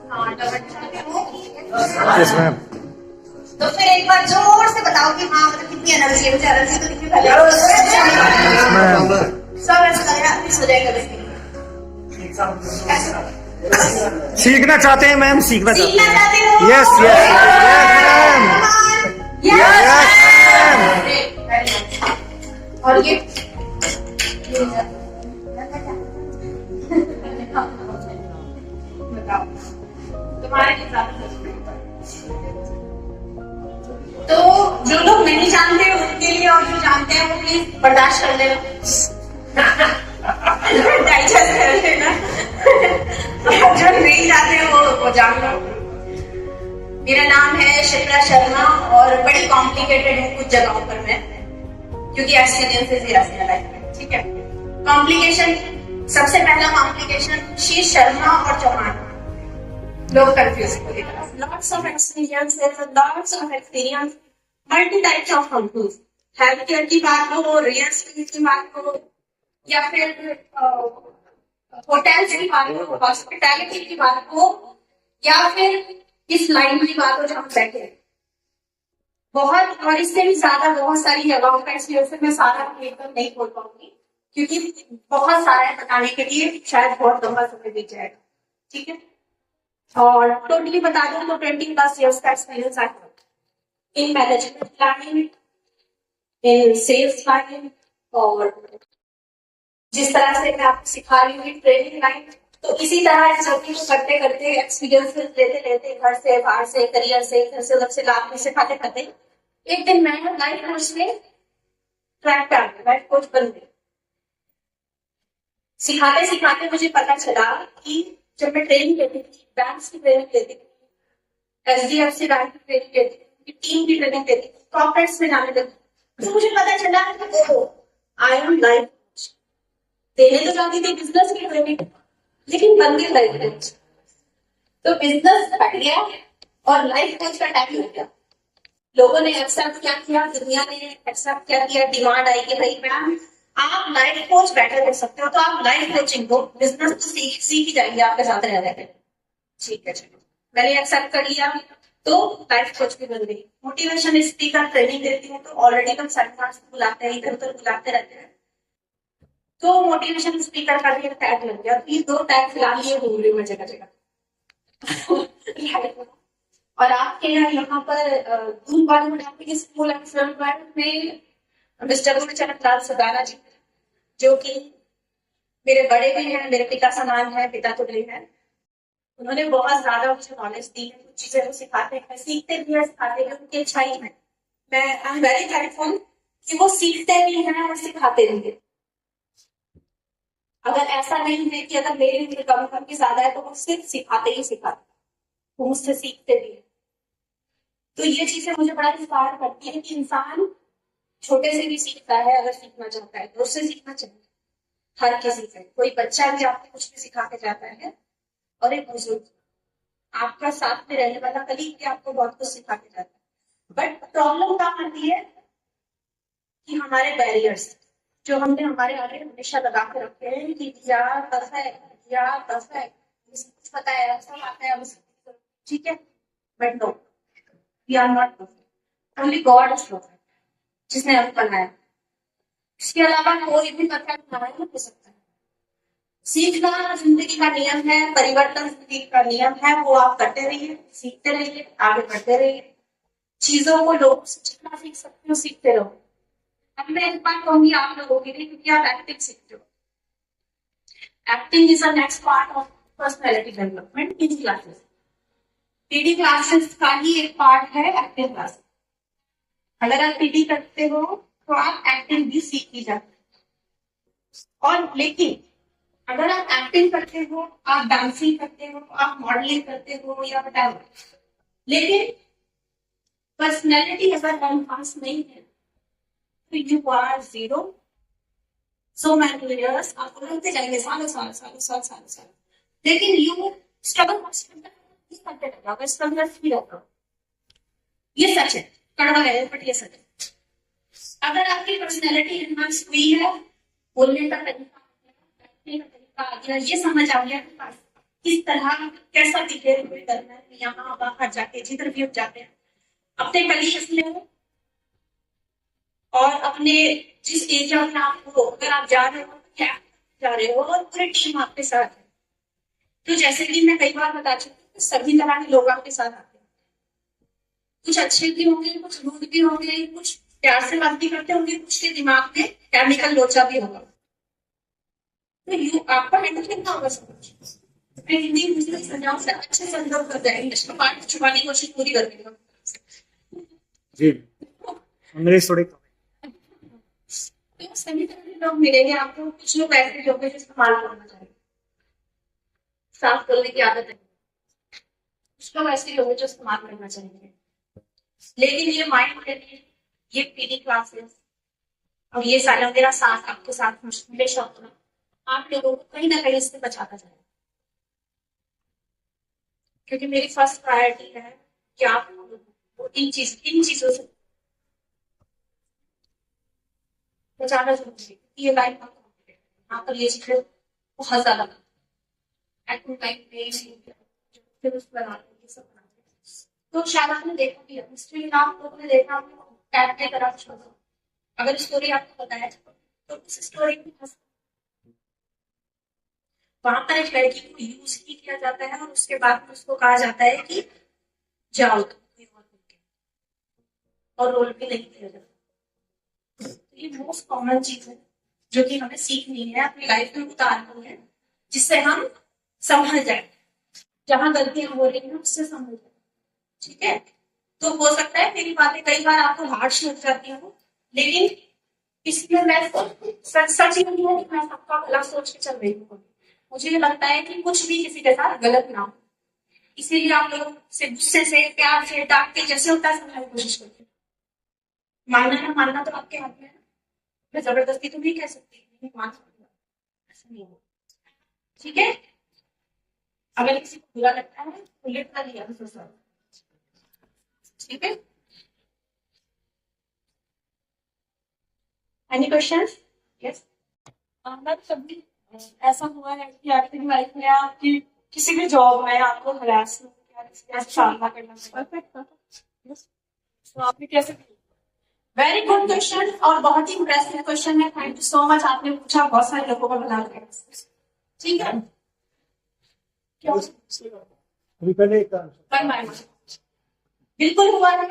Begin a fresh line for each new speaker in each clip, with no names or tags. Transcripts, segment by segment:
हाँ डबल चाहते हो।
Yes ma'am.
तो फिर एक बार जोर से बताओ कि हाँ मतलब कितनी एनर्जी है। मुझे एनर्जी तो दिखनी पहले।
Yes ma'am.
सब ऐसा लग रहा है अभी सो जाएगा लेकिन
सीखना चाहते हैं मैम, सीखना चाहते
सीखना
हैं।
चाहते हो।
Yes yes ma'am.
Yes
yes
और ये बताओ तुम्हारे हिसाब से। तो जो लोग नहीं जानते उनके लिए और जो जानते हैं वो प्लीज बर्दाश्त कर लेना, डाइजेस्ट कर लेना। जो नहीं जानते वो जान लो। मेरा नाम है शिप्रा शर्मा और बड़ी कॉम्प्लिकेटेड हूँ कुछ जगहों पर मैं, क्योंकि एक्सपीरियंसेस ही ऐसे हैं लाइफ में। ठीक है, कॉम्प्लिकेशन, सबसे पहला कॉम्प्लिकेशन शीश शर्मा और चौहान। लोग कंफ्यूज हो गए। Lots of experiences, lots of experience, multi types of companies. Health care की बात हो, रियल एस्टेट की बात हो, या फिर होटल्स की बात हो, हॉस्पिटैलिटी की बात हो, या फिर इस लाइन की बात हो जहाँ बैठे हैं। बहुत और इससे भी ज्यादा बहुत सारी जगहों का एक्सपीरियंस मैं सारा एकदम नहीं बोल पाऊंगी, क्योंकि बहुत सारा है बताने के लिए, शायद बहुत लंबा समय बीत जाएगा। ठीक है, और टोटली बता दूं तो 20+ years का एक्सपीरियंस है in management line, in sales line, और जिस तरह से मैं आपको सिखा रही हूँ ट्रेनिंग लाइन। तो इसी तरह इस जर्नी को करते करते एक्सपीरियंस लेते लेते घर से बाहर से करियर से घर से उधर से लाभ में सिखाते करते एक दिन मैं लाइफ कोच में ट्रैक पे आ गई, लाइफ कोच बन गई। सिखाते सिखाते मुझे पता चला कि जब मैं ट्रेनिंग लेती थी, बैंक्स की ट्रेनिंग लेती थी, HDFC बैंक की ट्रेनिंग लेती थी, टीम की ट्रेनिंग लेती थी, कॉर्पोरेट्स में जाने लगी, तो मुझे पता चला कि आई एम लाइफ कोच। देने तो जाती थी बिजनेस की ट्रेनिंग, लेकिन बन गई लाइफ कोच। तो बिजनेस हट गया और लाइफ कोच का टाइम हो गया। लोगों ने एक्सेप्ट क्या किया, दुनिया ने एक्सेप्ट क्या किया, डिमांड आई कि भाई मैम आप लाइफ कोच बेटर हो सकते हो, तो आप लाइफ कोचिंग को, बिजनेस तो सीख ही जाएंगे आपके साथ रह रहे। ठीक है, चलो मैंने एक्सेप्ट कर लिया, तो लाइफ कोच भी बन गई। मोटिवेशन स्पीकर ट्रेनिंग देती हूँ, तो ऑलरेडी हम सेमिनार्स बुलाते हैं, इधर उधर बुलाते रहते हैं, तो मोटिवेशन स्पीकर का भी एक टैग लग गया। ये 2 टैग फिलहाल ये घूम रही हूँ मैं जगह जगह। और आपके यहाँ पर दूध वाले के स्कूल एंड फिल्म में मिस्टर गुरचरण लाल सदाना जी, जो कि मेरे बड़े भी हैं, मेरे पिता समान है, पिता तो नहीं है। उन्होंने बहुत ज्यादा मुझे नॉलेज दी है, कुछ चीजें वो सिखाते हैं, सीखते भी है, सिखाते भी, उनकी अच्छाई है। मैं आई एम वेरी थैंकफुल कि वो सीखते भी हैं और सिखाते भी हैं। अगर ऐसा नहीं है कि अगर मेरे लिए कम की ज्यादा है तो वो सिर्फ सिखाते ही सिखाते, वो मुझसे सीखते भी है। तो ये चीजें मुझे बड़ा इंस्पायर करती है कि इंसान छोटे से भी सीखता है, अगर सीखना चाहता है तो उससे सीखना चाहिए। हर किसी से, कोई बच्चा भी आपको कुछ भी सिखा के जाता है, और एक बुजुर्ग, आपका साथ में रहने वाला कलीग भी आपको बहुत कुछ सिखा के जाता है। बट प्रॉब्लम क्या आती है कि हमारे बैरियर्स जो हमने हमारे आगे हमेशा लगा के रखे हैं कि यार परफेक्ट, यार परफेक्ट, मुझे कुछ पता है, ऐसा आता है मुझे, ठीक है, but no, we are not perfect, only God is perfect, जिसने हमें बनाया। इसके अलावा कोई भी परफेक्ट नहीं हो सकता है। सीखना जिंदगी का नियम है, परिवर्तन जिंदगी का नियम है, वो आप करते रहिए, सीखते रहिए, आगे बढ़ते रहिए। चीजों को लोगों से जितना सीख सकते हो सीखते रहो। अब मैं एक बात कहूंगी आप लोगों के लिए, क्योंकि आप एक्टिंग सीखते हो। Acting is a next part of personality development, PD classes. PD classes का ही एक पार्ट है एक्टिंग क्लासेस। अगर आप पीडी करते हो तो आप एक्टिंग भी सीख ही जाते हो। और लेकिन अगर आप एक्टिंग करते हो, आप डांसिंग करते हो, आप मॉडलिंग करते हो या वटएवर, लेकिन पर्सनैलिटी अगर एनहांस नहीं है तो you are zero. So many years आप करते जाएंगे, सालों साल सालों साल सालों साल, लेकिन यू स्ट्रगल करते रहेगा, अगर स्ट्रगल फ्री रहता। ये सच है, कड़वा है बट ये सच है। अगर आपकी पर्सनैलिटी एनहांस हुई है, बोलने का तरीका, तरीका आ गया, ये समझ आ गया कि बस किस तरह कैसा बिहेव करना है यहाँ बाहर जाके, जिधर भी हम जाते हैं अपने कंडीशन में और अपने जिस एरिया में आप हो, अगर आप जा रहे हो तो क्या जा रहे हो, और पूरी टीम आपके साथ है। तो जैसे कि मैं कई बार बता चुकी हूँ, सभी तरह के लोग आपके साथ आते हैं, कुछ अच्छे भी होंगे, कुछ रूड भी होंगे, कुछ प्यार से बात भी करते होंगे, कुछ के दिमाग में केमिकल लोचा भी होगा। तो यू आपको हैंडल करना होगा सब कुछ। मैं हिंदी मुझे समझाऊं से अच्छे से अंदर कर जाए, इंग्लिश का पार्ट छुपाने की कोशिश पूरी कर दूंगा।
जी अंग्रेज थोड़े कम
तो सभी तरह के लोग मिलेंगे आपको, कुछ लोग ऐसे भी होंगे जो इस्तेमाल करना चाहेंगे, साफ करने की आदत है, कुछ लोग ऐसे भी होंगे जो इस्तेमाल करना चाहेंगे। लेकिन ये माइंड ट्रेनिंग, ये पीडी क्लासेस और ये सारा मेरा साथ आपके साथ हमेशा होना आप लोगों को कहीं ना कहीं इससे बचाता जाए, क्योंकि मेरी फर्स्ट प्रायोरिटी है कि आप इन चीजों से बचाना जरूरी है। ये लाइफ यहाँ पर ये चीजें बहुत ज्यादा फिर उस पर ये सब बनाते हैं। तो शायद आपने देखा भी है, हिस्ट्री आप लोगों ने देखा कैरेक्टर करा कुछ होगा। अगर स्टोरी आपको पता है तो उस स्टोरी में वहां पर एक लड़की को यूज ही किया जाता है और उसके बाद में उसको कहा जाता है कि जाओ कोई और मिलके, और रोल भी नहीं किया जाता। तो ये मोस्ट कॉमन चीज है जो कि हमें सीखनी है, अपनी लाइफ में उतारनी है, जिससे हम संभल जाए, जहां गलतियां हो रही हैं उससे संभल जाए। ठीक है, तो हो सकता है मेरी बातें कई बार आपको हार्श लग जाती हो, लेकिन इसमें मैं सच ही नहीं है कि मैं सबका भला सोच के चल रही हूँ। मुझे ये लगता है कि कुछ भी किसी के साथ गलत ना हो, इसीलिए आप लोग से गुस्से से, प्यार से, डांट के जैसे होता है समझाने की कोशिश करते हैं। मानना ना मानना तो आपके हाथ में है, मैं जबरदस्ती तो नहीं कह सकती नहीं मान सकती, ऐसा नहीं होगा। ठीक है, अगर किसी को बुरा लगता है तो लिटरली लिया तो ठीक है। Any questions? यस।
मैं कभी ऐसा हुआ है कि आपकी लाइफ में आपकी किसी भी जॉब में आपको हरासमेंट या किसी का सामना करना पड़ा? तो आपने कैसे किया?
वेरी गुड क्वेश्चन और बहुत ही इंटरेस्टिंग क्वेश्चन है। थैंक यू सो मच, आपने पूछा, बहुत सारे लोगों को बता दिया। ठीक है,
अभी पहले एक
बिल्कुल हुआ है,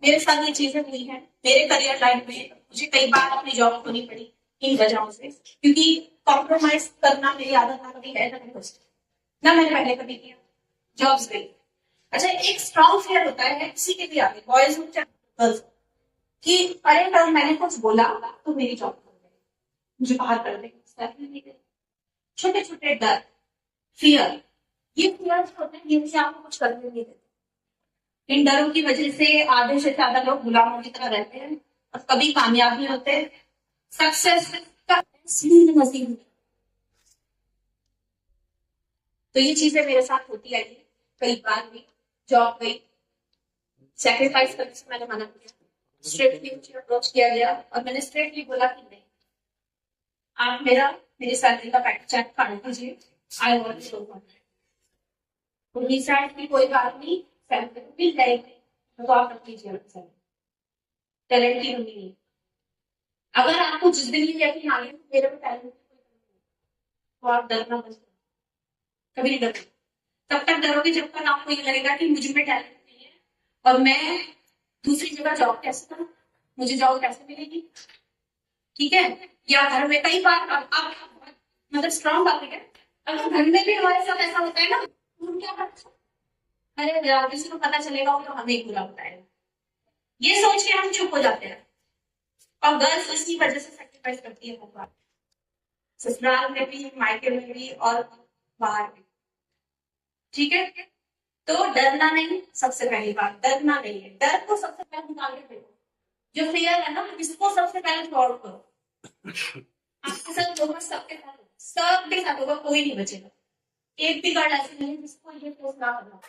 मेरे साथ ये चीजें हुई हैं। मेरे करियर लाइन में मुझे कई बार अपनी जॉब खोनी पड़ी इन वजहों से, क्योंकि कॉम्प्रोमाइज करना मेरी आदत ना कभी है ना मैंने पहले कभी किया। जॉब्स गई, अच्छा एक स्ट्रॉन्ग फेयर होता है किसी के भी आगे, बॉयज हो चाहे गर्ल्स, कि अरे कल मैंने कुछ बोला तो मेरी जॉब कर देगी, मुझे बाहर कर देगी। छोटे छोटे डर, फियर, ये फियर होते हैं, ये आपको कुछ करने नहीं देते। इन डरों की वजह से आधे से ज्यादा लोग गुलामों की तरह रहते हैं और कभी कामयाब नहीं होते, सक्सेस का नसीब नहीं। तो ये चीजें मेरे साथ होती आई है कई बार भी। जॉब गई, सैक्रिफाइस करने से मैंने मना किया, स्ट्रेटली मुझे अप्रोच किया गया और मैंने स्ट्रेटली बोला कि नहीं, आप मेरी सैलरी का पैकेज चेक काट दीजिए, आई वांट टू गो। तो ही सेड की कोई बात नहीं, सैलरी मिल जाएगी तो आप रख लीजिए, टैलेंट की कमी नहीं। अगर आपको जिस दिन ये यकीन आ गया मेरे में टैलेंट तो आप डरना बंद करो, कभी नहीं डरो। तब तक डरोगे जब तक आपको ये लगेगा कि मुझ में टैलेंट नहीं है और मैं दूसरी जगह जॉब कैसे करूं, मुझे जॉब कैसे मिलेगी। ठीक है, या घर में कई बार आप मतलब स्ट्रॉन्ग बात है, अगर घर में भी हमारे साथ ऐसा होता है ना, हम क्या करते हैं, अरे यार किसी को पता चलेगा तो हमें ही बुरा बताएगा, ये सोच के हम चुप हो जाते हैं। और गर्ल्स इसी वजह से सैक्रिफाइस करती है बहुत, ससुराल में भी, मायके में भी और बाहर भी। ठीक है, तो डरना नहीं, सबसे पहली बात डरना नहीं है। डर को सबसे पहले निकाल के फेंको, जो फियर है ना इसको सबसे पहले सॉल्व करो। आपके साथ होगा, सबके साथ होगा, कोई नहीं बचेगा। एक भी गार्ड ऐसे नहीं है जिसको ये फोर्स ना करना।